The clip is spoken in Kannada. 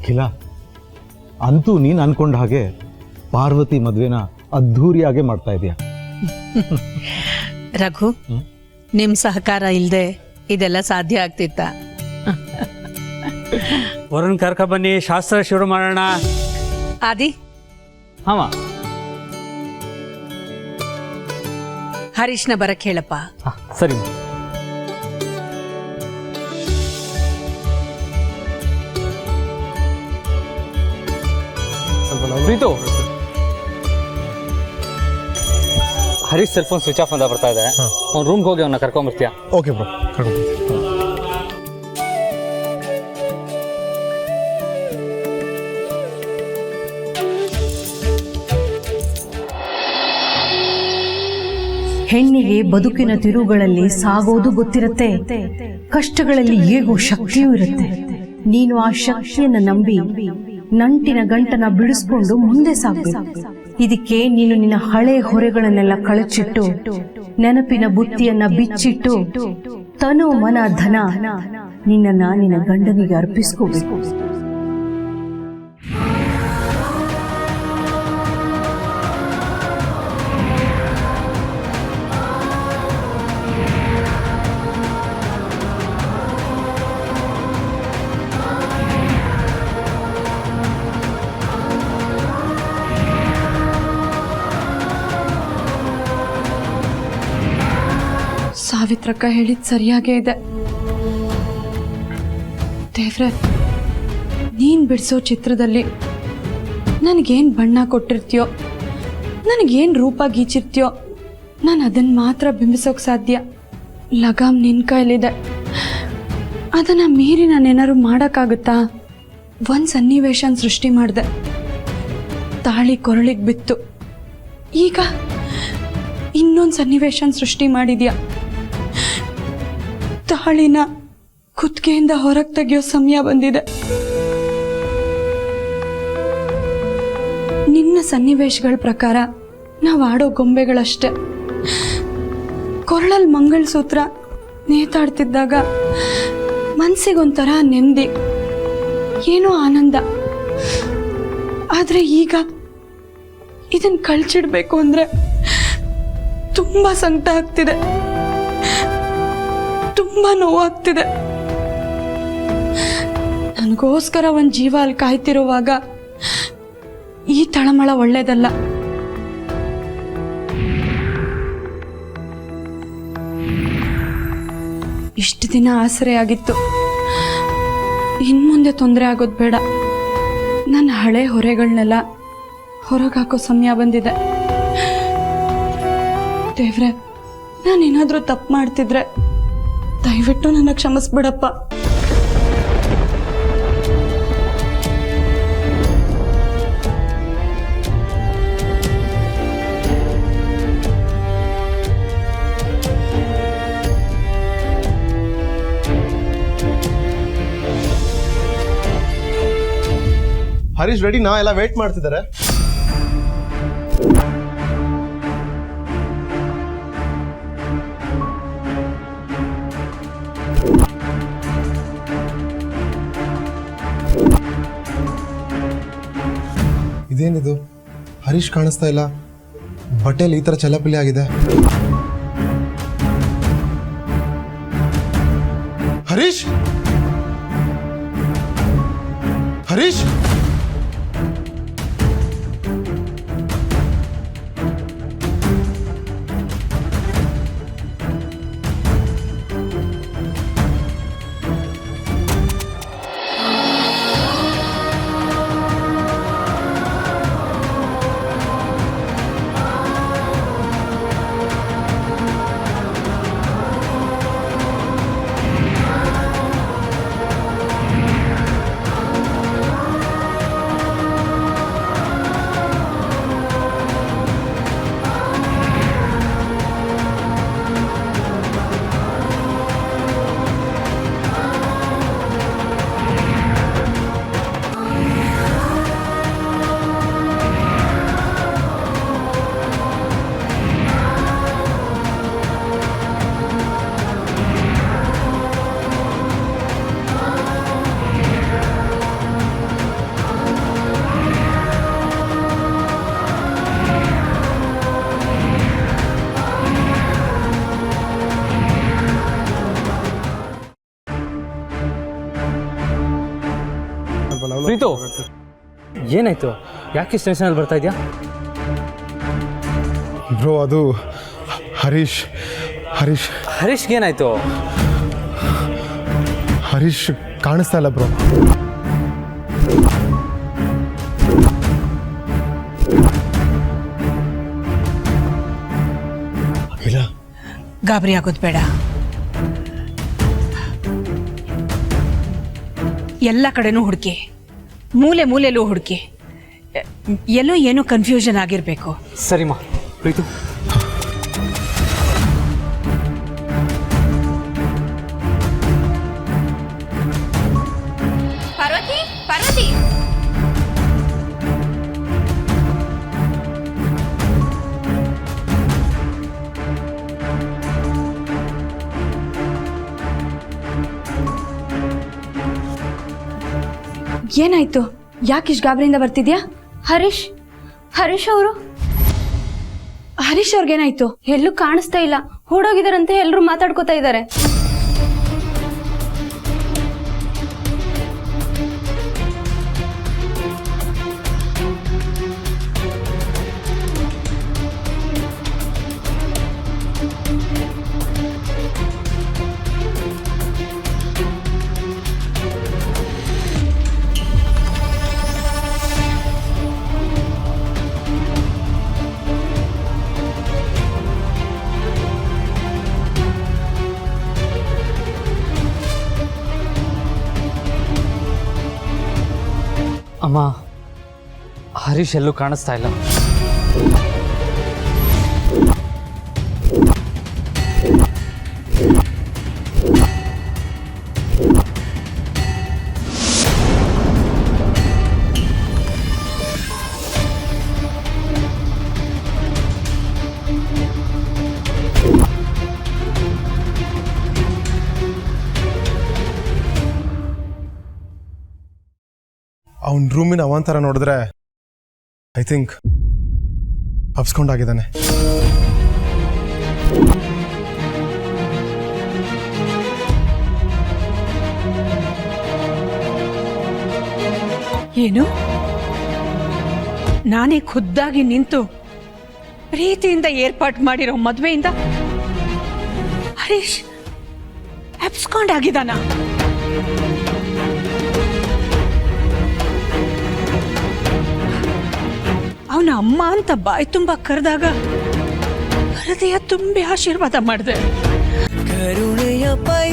ಅಖಿಲ, ಅಂತೂ ನೀನು ಅನ್ಕೊಂಡ ಹಾಗೆ ಪಾರ್ವತಿ ಮದುವೆನ ಅದ್ಧೂರಿಯಾಗೆ ಮಾಡ್ತಾ ಇದೀಯ. ರಘು, ನಿಮ್ ಸಹಕಾರ ಇಲ್ಲದೆ ಇದೆಲ್ಲ ಸಾಧ್ಯ ಆಗ್ತಿತ್ತ? ವರುಣ್ ಕರ್ಕ ಬನ್ನಿ, ಶಾಸ್ತ್ರ ಶುರು ಮಾಡೋಣ. ಆದಿ, ಹಾಮ ಹರೀಶ್ನ ಬರಕ್ ಹೇಳಪ್ಪ. ಸರಿ. Preethu, Harish cell phone switch off ಅಂತ ಬರ್ತಾ ಇದೆ. ಅವ್ನ ರೂಮ್ಗೆ ಹೋಗಿ ಅವನ್ನ ಕರ್ಕೊಂಡ್ಬರ್ತೀಯ? ಓಕೆ ಬ್ರೋ, ಹೆಣ್ಣಿಗೆ ಬದುಕಿನ ತಿರುವುಗಳಲ್ಲಿ ಸಾಗೋದು ಗೊತ್ತಿರುತ್ತೆ, ಕಷ್ಟಗಳಲ್ಲಿ ಹೇಗೋ ಶಕ್ತಿಯೂ ಇರುತ್ತೆ. ನೀನು ಆ ಶಕ್ತಿಯನ್ನ ನಂಬಿ ನಂಟಿನ ಗಂಟನ ಬಿಡಿಸ್ಕೊಂಡು ಮುಂದೆ ಸಾಗಬೇಕು. ಇದಕ್ಕೆ ನೀನು ನಿನ್ನ ಹಳೆ ಹೊರೆಗಳನ್ನೆಲ್ಲ ಕಳಚಿಟ್ಟು, ನೆನಪಿನ ಬುತ್ತಿಯನ್ನ ಬಿಚ್ಚಿಟ್ಟು, ತನು ಮನ ಧನ ನಿನ್ನ ಗಂಡನಿಗೆ ಅರ್ಪಿಸ್ಕೋಬೇಕು. ಸಾವಿತ್ರಕ್ಕ ಹೇಳಿದ್ ಸರಿಯಾಗೇ ಇದೆ. ದೇವ್ರೆ, ನೀನ್ ಬಿಡಿಸೋ ಚಿತ್ರದಲ್ಲಿ ನನಗೇನು ಬಣ್ಣ ಕೊಟ್ಟಿರ್ತೀಯೋ, ನನಗೇನು ರೂಪ ಗೀಚಿರ್ತೀಯೋ, ನಾನು ಅದನ್ನು ಮಾತ್ರ ಬಿಂಬಿಸೋಕೆ ಸಾಧ್ಯ. ಲಗಾಮ್ ನಿನ್ನ ಕೈಲಿದೆ, ಅದನ್ನು ಮೀರಿ ನಾನೇನಾದ್ರು ಮಾಡೋಕ್ಕಾಗುತ್ತಾ? ಒಂದು ಸನ್ನಿವೇಶನ ಸೃಷ್ಟಿ ಮಾಡಿದೆ, ತಾಳಿ ಕೊರಳಿಗೆ ಬಿತ್ತು. ಈಗ ಇನ್ನೊಂದು ಸನ್ನಿವೇಶನ ಸೃಷ್ಟಿ ಮಾಡಿದ್ಯಾ. ತಾಳಿನ ಕುತ್ತಿಗೆಯಿಂದ ಹೊರಗೆ ತೆಗೆಯೋ ಸಮಯ ಬಂದಿದೆ. ನಿನ್ನ ಸನ್ನಿವೇಶಗಳ ಪ್ರಕಾರ ನಾವು ಆಡೋ ಗೊಂಬೆಗಳಷ್ಟೆ. ಕೊರಳಲ್ಲಿ ಮಂಗಳಸೂತ್ರ ನೇತಾಡ್ತಿದ್ದಾಗ ಮನಸ್ಸಿಗೊಂಥರ ನೆಮ್ಮದಿ, ಏನೋ ಆನಂದ. ಆದರೆ ಈಗ ಇದನ್ನು ಕಳ್ಚಿಡ್ಬೇಕು ಅಂದರೆ ತುಂಬ ಸಂಕಟ ಆಗ್ತಿದೆ, ತುಂಬ ನೋವಾಗ್ತಿದೆ. ನನಗೋಸ್ಕರ ಒಂದು ಜೀವ ಅಲ್ಲಿ ಕಾಯ್ತಿರುವಾಗ ಈ ತಳಮಳ ಒಳ್ಳೇದಲ್ಲ. ಇಷ್ಟು ದಿನ ಆಸರೆ ಆಗಿತ್ತು, ಇನ್ಮುಂದೆ ತೊಂದರೆ ಆಗೋದು ಬೇಡ. ನನ್ನ ಹಳೆ ಹೊರೆಗಳನ್ನೆಲ್ಲ ಹೊರಗಾಕೋ ಸಮಯ ಬಂದಿದೆ. ದೇವ್ರೆ, ನಾನೇನಾದರೂ ತಪ್ಪು ಮಾಡ್ತಿದ್ರೆ ದಯವಿಟ್ಟು ನನ್ನ ಕ್ಷಮಿಸ್ಬಿಡಪ್ಪ. ಹರೀಶ್ ರೆಡಿ ನಾ? ಎಲ್ಲ ವೇಟ್ ಮಾಡ್ತಿದ್ದಾರೆ. ಇದೇನಿದು? ಹರೀಶ್ ಕಾಣಿಸ್ತಾ ಇಲ್ಲ, ಬಟ್ಟೆಯಲ್ಲಿ ಈ ಥರ ಚಲಪಿಲಿ ಆಗಿದೆ. ಹರೀಶ್, ಹರೀಶ್, ಸ್ವಲ್ಪ ಲವ್ ಪ್ರೀತು ಏನಾಯ್ತು? ಯಾಕೆ ಸ್ಟೇಷನಲ್ಲಿ ಬರ್ತಾ ಇದೆಯಾ? ಬ್ರೋ ಅದು ಹರೀಶ್ ಹರೀಶ್ ಹರೀಶ್ಗೆ ಏನಾಯ್ತು? ಹರೀಶ್ ಕಾಣಿಸ್ತಾ ಇಲ್ಲ ಬ್ರೋ. ಅಖಿಲ ಗಾಬರಿ ಆಗೋದು ಬೇಡ. ಎಲ್ಲ ಕಡೆನೂ ಹುಡುಕಿ, ಮೂಲೆ ಮೂಲೆಯಲ್ಲೂ ಹುಡುಕಿ. ಎಲ್ಲೋ ಏನೋ ಕನ್ಫ್ಯೂಷನ್ ಆಗಿರಬೇಕು. ಸರಿಮಾ. ಪ್ರೀತು ಪಾರ್ವತಿ, ಪಾರ್ವತಿ, ಏನಾಯ್ತು? ಯಾಕಿಷ್ಟು ಗಾಬರಿಯಿಂದ ಬರ್ತಿದ್ಯಾ? ಹರೀಶ್ ಅವರು ಹರೀಶ್ ಅವ್ರಿಗೇನಾಯ್ತು? ಎಲ್ಲೂ ಕಾಣಿಸ್ತಾ ಇಲ್ಲ, ಓಡೋಗಿದಾರಂತೆ, ಎಲ್ಲರೂ ಮಾತಾಡ್ಕೋತಾ ಇದ್ದಾರೆ. ಅಮ್ಮ, ಹರೀಶ್ ಎಲ್ಲೂ ಕಾಣಿಸ್ತಾ ಇಲ್ಲ. ಅವನ ರೂಮಿನ ಅವಾಂತರ ನೋಡಿದ್ರೆ ಐ ಥಿಂಕ್ ಅಪ್ಸ್ಕೊಂಡಾಗಿದ್ದಾನೆ. ಏನು? ನಾನೇ ಖುದ್ದಾಗಿ ನಿಂತು ಪ್ರೀತಿಯಿಂದ ಏರ್ಪಾಟ್ ಮಾಡಿರೋ ಮದುವೆಯಿಂದ ಹರೀಶ್ ಅಪ್ಸ್ಕೊಂಡಾಗಿದ್ದಾನ? ಅವನ ಅಮ್ಮ ಅಂತ ಬಾಯಿ ತುಂಬ ಕರೆದಾಗ ಹೃದಯ ತುಂಬಿ ಆಶೀರ್ವಾದ ಮಾಡಿದೆ. ಕರುಣೆಯ ಪೈ